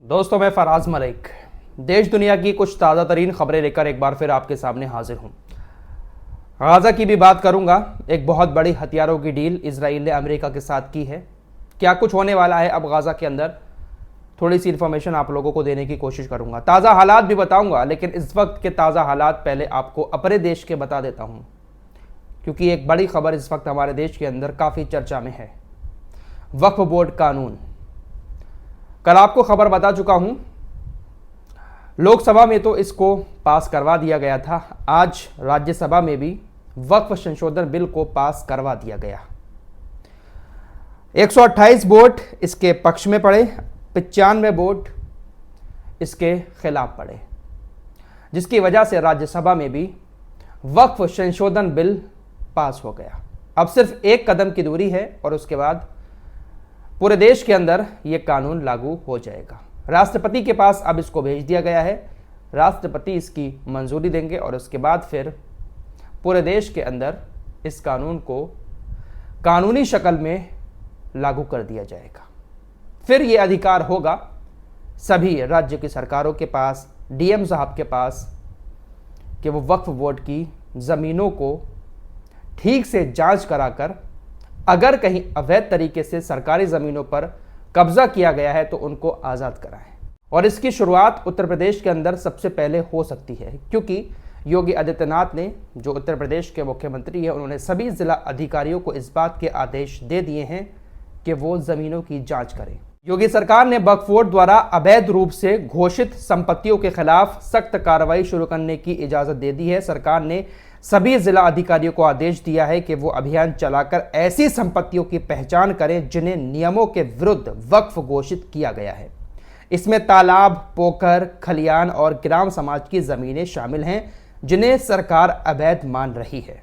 दोस्तों, मैं फराज मलिक देश दुनिया की कुछ ताज़ा तरीन खबरें लेकर एक बार फिर आपके सामने हाजिर हूं। गाज़ा की भी बात करूंगा। एक बहुत बड़ी हथियारों की डील इजराइल ने अमेरिका के साथ की है। क्या कुछ होने वाला है अब गाज़ा के अंदर, थोड़ी सी इन्फॉर्मेशन आप लोगों को देने की कोशिश करूंगा। ताज़ा हालात भी बताऊंगा, लेकिन इस वक्त के ताज़ा हालात पहले आपको अपने देश के बता देता हूं, क्योंकि एक बड़ी खबर इस वक्त हमारे देश के अंदर काफ़ी चर्चा में है। वक्फ बोर्ड कानून, कल आपको खबर बता चुका हूं, लोकसभा में तो इसको पास करवा दिया गया था। आज राज्यसभा में भी वक्फ संशोधन बिल को पास करवा दिया गया। 128 वोट इसके पक्ष में पड़े, 95 वोट इसके खिलाफ पड़े, जिसकी वजह से राज्यसभा में भी वक्फ संशोधन बिल पास हो गया। अब सिर्फ एक कदम की दूरी है और उसके बाद पूरे देश के अंदर यह कानून लागू हो जाएगा। राष्ट्रपति के पास अब इसको भेज दिया गया है। राष्ट्रपति इसकी मंजूरी देंगे और उसके बाद फिर पूरे देश के अंदर इस कानून को कानूनी शक्ल में लागू कर दिया जाएगा। फिर ये अधिकार होगा सभी राज्य की सरकारों के पास, डीएम साहब के पास, कि वो वक्फ बोर्ड की ज़मीनों को ठीक से जांच कराकर अगर कहीं अवैध तरीके से सरकारी ज़मीनों पर कब्जा किया गया है तो उनको आज़ाद कराएं। और इसकी शुरुआत उत्तर प्रदेश के अंदर सबसे पहले हो सकती है, क्योंकि योगी आदित्यनाथ ने, जो उत्तर प्रदेश के मुख्यमंत्री हैं, उन्होंने सभी जिला अधिकारियों को इस बात के आदेश दे दिए हैं कि वो ज़मीनों की जांच करें। योगी सरकार ने वक्फ बोर्ड द्वारा अवैध रूप से घोषित संपत्तियों के खिलाफ सख्त कार्रवाई शुरू करने की इजाज़त दे दी है। सरकार ने सभी जिला अधिकारियों को आदेश दिया है कि वो अभियान चलाकर ऐसी संपत्तियों की पहचान करें जिन्हें नियमों के विरुद्ध वक्फ घोषित किया गया है। इसमें तालाब, पोखर, खलियान और ग्राम समाज की जमीनें शामिल हैं जिन्हें सरकार अवैध मान रही है।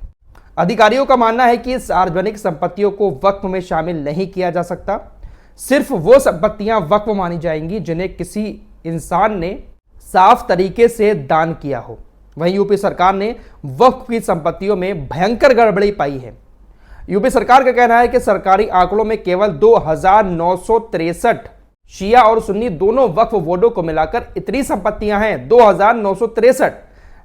अधिकारियों का मानना है कि सार्वजनिक संपत्तियों को वक्फ में शामिल नहीं किया जा सकता। सिर्फ वो संपत्तियां वक्फ मानी जाएंगी जिन्हें किसी इंसान ने साफ तरीके से दान किया हो। वहीं यूपी सरकार ने वक्फ की संपत्तियों में भयंकर गड़बड़ी पाई है। यूपी सरकार का कहना है कि सरकारी आंकड़ों में केवल 2963 शिया और सुन्नी दोनों वक्फ बोर्डों को मिलाकर इतनी संपत्तियां हैं, 2963,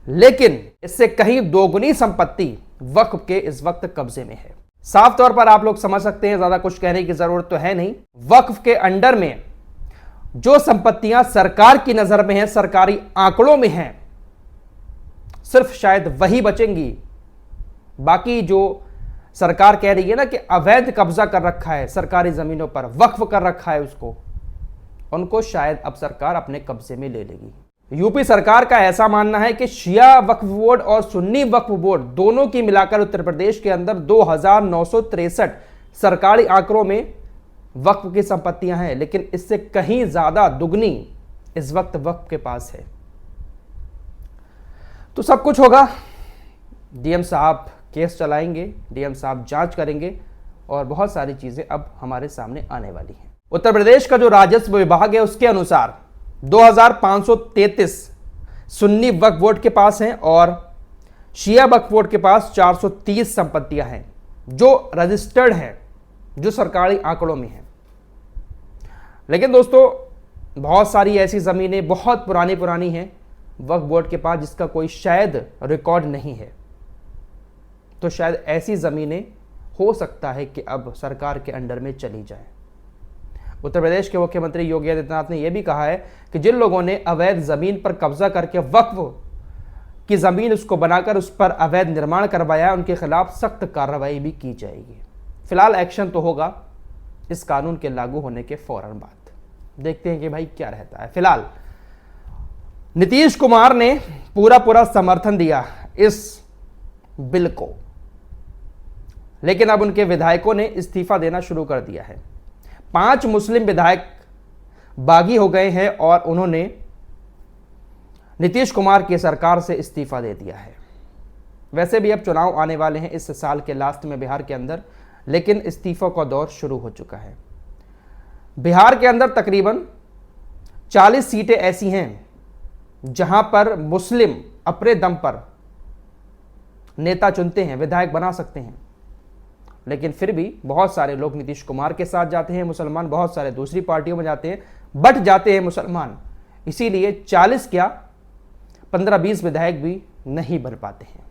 लेकिन इससे कहीं दोगुनी संपत्ति वक्फ के इस वक्त कब्जे में है। साफ तौर पर आप लोग समझ सकते हैं, ज्यादा कुछ कहने की जरूरत तो है नहीं। वक्फ के अंडर में जो संपत्तियां सरकार की नजर में है, सरकारी आंकड़ों में हैं, सिर्फ शायद वही बचेंगी। बाकी जो सरकार कह रही है ना कि अवैध कब्जा कर रखा है सरकारी जमीनों पर, वक्फ कर रखा है उसको, उनको शायद अब सरकार अपने कब्जे में ले लेगी। यूपी सरकार का ऐसा मानना है कि शिया वक्फ बोर्ड और सुन्नी वक्फ बोर्ड दोनों की मिलाकर उत्तर प्रदेश के अंदर 2963 सरकारी आंकड़ों में वक्फ की संपत्तियां हैं, लेकिन इससे कहीं ज्यादा दुगनी इस वक्त वक्फ के पास है। तो सब कुछ होगा। डीएम साहब केस चलाएंगे, डीएम साहब जांच करेंगे और बहुत सारी चीजें अब हमारे सामने आने वाली हैं। उत्तर प्रदेश का जो राजस्व विभाग है उसके अनुसार 2533 सुन्नी वक्फ बोर्ड के पास हैं और शिया वक्फ बोर्ड के पास 430 संपत्तियां हैं जो रजिस्टर्ड हैं, जो सरकारी आंकड़ों में हैं। लेकिन दोस्तों, बहुत सारी ऐसी जमीनें बहुत पुरानी हैं वक्फ बोर्ड के पास जिसका कोई शायद रिकॉर्ड नहीं है। तो शायद ऐसी ज़मीनें हो सकता है कि अब सरकार के अंडर में चली जाए। उत्तर प्रदेश के मुख्यमंत्री योगी आदित्यनाथ ने यह भी कहा है कि जिन लोगों ने अवैध ज़मीन पर कब्जा करके वक्फ की ज़मीन उसको बनाकर उस पर अवैध निर्माण करवाया, उनके खिलाफ सख्त कार्रवाई भी की जाएगी। फिलहाल एक्शन तो होगा इस कानून के लागू होने के फौरन बाद। देखते हैं कि भाई क्या रहता है। फिलहाल नीतीश कुमार ने पूरा समर्थन दिया इस बिल को, लेकिन अब उनके विधायकों ने इस्तीफा देना शुरू कर दिया है। 5 मुस्लिम विधायक बागी हो गए हैं और उन्होंने नीतीश कुमार की सरकार से इस्तीफा दे दिया है। वैसे भी अब चुनाव आने वाले हैं इस साल के लास्ट में बिहार के अंदर, लेकिन इस्तीफों का दौर शुरू हो चुका है। बिहार के अंदर तकरीबन 40 सीटें ऐसी हैं जहां पर मुस्लिम अपने दम पर नेता चुनते हैं, विधायक बना सकते हैं। लेकिन फिर भी बहुत सारे लोग नीतीश कुमार के साथ जाते हैं मुसलमान, बहुत सारे दूसरी पार्टियों में जाते हैं, बट जाते हैं मुसलमान। इसीलिए 40 क्या 15-20 विधायक भी नहीं बन पाते हैं।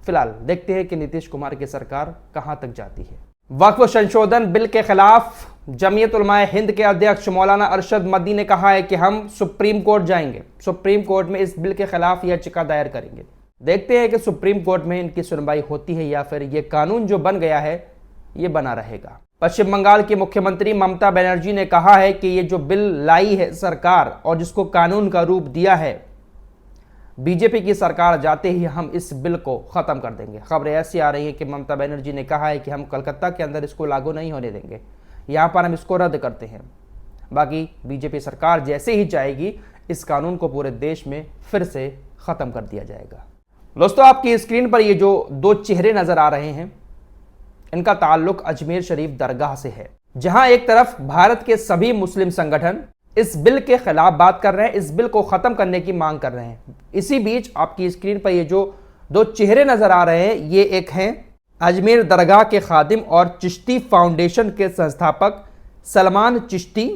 फिलहाल देखते हैं कि नीतीश कुमार की सरकार कहां तक जाती है। वक्फ संशोधन बिल के खिलाफ जमीयत उलमाए हिंद के अध्यक्ष मौलाना अरशद मद्दी ने कहा है कि हम सुप्रीम कोर्ट जाएंगे, सुप्रीम कोर्ट में इस बिल के खिलाफ याचिका दायर करेंगे। देखते हैं कि सुप्रीम कोर्ट में इनकी सुनवाई होती है या फिर ये कानून जो बन गया है ये बना रहेगा। पश्चिम बंगाल की मुख्यमंत्री ममता बनर्जी ने कहा है कि ये जो बिल लाई है सरकार और जिसको कानून का रूप दिया है, बीजेपी की सरकार जाते ही हम इस बिल को खत्म कर देंगे। खबरें ऐसी आ रही हैं कि ममता बनर्जी ने कहा है कि हम कलकत्ता के अंदर इसको लागू नहीं होने देंगे, यहाँ पर हम इसको रद्द करते हैं। बाकी बीजेपी सरकार जैसे ही चाहेगी इस कानून को पूरे देश में फिर से खत्म कर दिया जाएगा। दोस्तों, आपकी स्क्रीन पर ये जो 2 चेहरे नजर आ रहे हैं, इनका ताल्लुक अजमेर शरीफ दरगाह से है, जहां एक तरफ भारत के सभी मुस्लिम संगठन इस बिल के खिलाफ बात कर रहे हैं, इस बिल को खत्म करने की मांग कर रहे हैं। इसी बीच आपकी स्क्रीन पर ये जो 2 चेहरे नजर आ रहे हैं, ये एक हैं अजमेर दरगाह के खादिम और चिश्ती फाउंडेशन के संस्थापक सलमान चिश्ती,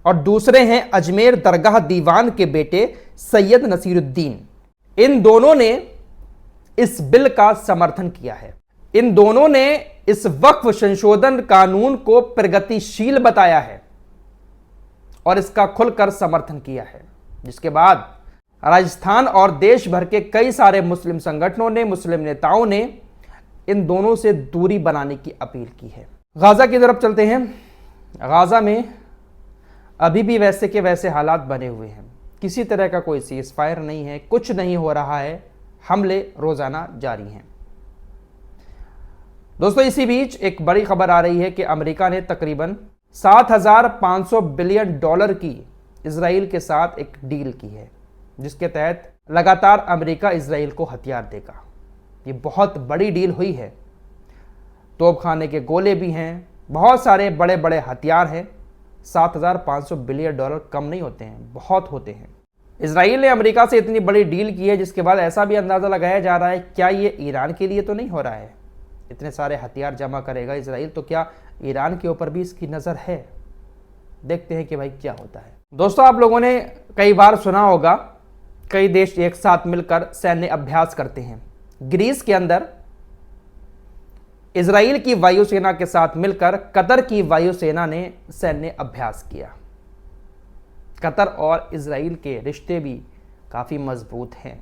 और दूसरे हैं अजमेर दरगाह दीवान के बेटे सैयद नसीरुद्दीन। इन दोनों ने इस बिल का समर्थन किया है। इन दोनों ने इस वक्फ संशोधन कानून को प्रगतिशील बताया है और इसका खुलकर समर्थन किया है, जिसके बाद राजस्थान और देश भर के कई सारे मुस्लिम संगठनों ने, मुस्लिम नेताओं ने इन दोनों से दूरी बनाने की अपील की है। गाजा की तरफ चलते हैं। गाजा में अभी भी वैसे के वैसे हालात बने हुए हैं, किसी तरह का कोई सीज फायर नहीं है, कुछ नहीं हो रहा है, हमले रोजाना जारी हैं। दोस्तों, इसी बीच एक बड़ी खबर आ रही है कि अमेरिका ने तकरीबन $7,500 बिलियन की इजराइल के साथ एक डील की है, जिसके तहत लगातार अमेरिका इजराइल को हथियार देगा। ये बहुत बड़ी डील हुई है। तोपखाने के गोले भी हैं, बहुत सारे बड़े बड़े हथियार हैं। $7,500 बिलियन कम नहीं होते हैं, बहुत होते हैं। इजराइल ने अमेरिका से इतनी बड़ी डील की है, जिसके बाद ऐसा भी अंदाज़ा लगाया जा रहा है क्या ये ईरान के लिए तो नहीं हो रहा है। इतने सारे हथियार जमा करेगा इजराइल, तो क्या ईरान के ऊपर भी इसकी नज़र है। देखते हैं कि भाई क्या होता है। दोस्तों, आप लोगों ने कई बार सुना होगा कई देश एक साथ मिलकर सैन्य अभ्यास करते हैं। ग्रीस के अंदर इजराइल की वायुसेना के साथ मिलकर कतर की वायुसेना ने सैन्य अभ्यास किया। कतर और इजराइल के रिश्ते भी काफ़ी मजबूत हैं।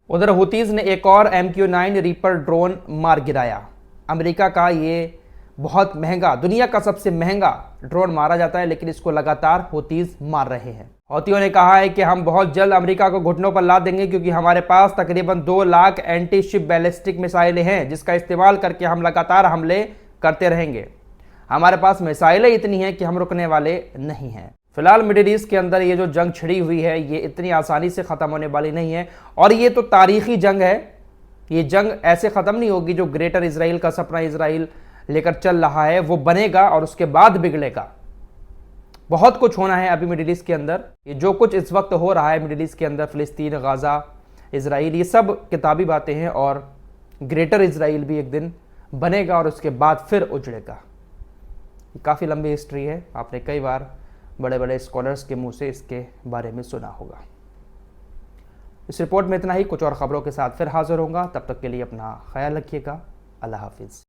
उधर हुतीज़ ने एक और MQ-9 रीपर ड्रोन मार गिराया। अमेरिका का ये बहुत महंगा, दुनिया का सबसे महंगा ड्रोन मारा जाता है, लेकिन इसको लगातार हुतीज़ मार रहे हैं। हौतियों ने कहा है कि हम बहुत जल्द अमेरिका को घुटनों पर ला देंगे, क्योंकि हमारे पास तकरीबन 2 लाख एंटी शिप बैलिस्टिक मिसाइलें हैं, जिसका इस्तेमाल करके हम लगातार हमले करते रहेंगे। हमारे पास मिसाइलें इतनी हैं कि हम रुकने वाले नहीं हैं। फिलहाल मिडिल ईस्ट के अंदर ये जो जंग छिड़ी हुई है, ये इतनी आसानी से ख़त्म होने वाली नहीं है, और ये तो तारीखी जंग है। ये जंग ऐसे ख़त्म नहीं होगी। जो ग्रेटर इजराइल का सपना इजराइल लेकर चल रहा है वो बनेगा और उसके बाद बिगड़ेगा। बहुत कुछ होना है अभी मिडिल ईस्ट के अंदर। ये जो कुछ इस वक्त हो रहा है मिडिल ईस्ट के अंदर, फ़िलिस्तीन, गाज़ा, इजराइल, ये सब किताबी बातें हैं, और ग्रेटर इजराइल भी एक दिन बनेगा और उसके बाद फिर उजड़ेगा। काफ़ी लंबी हिस्ट्री है, आपने कई बार बड़े बड़े स्कॉलर्स के मुंह से इसके बारे में सुना होगा। इस रिपोर्ट में इतना ही। कुछ और खबरों के साथ फिर हाजिर होऊंगा। तब तक के लिए अपना ख्याल रखिएगा। अल्लाह हाफिज़।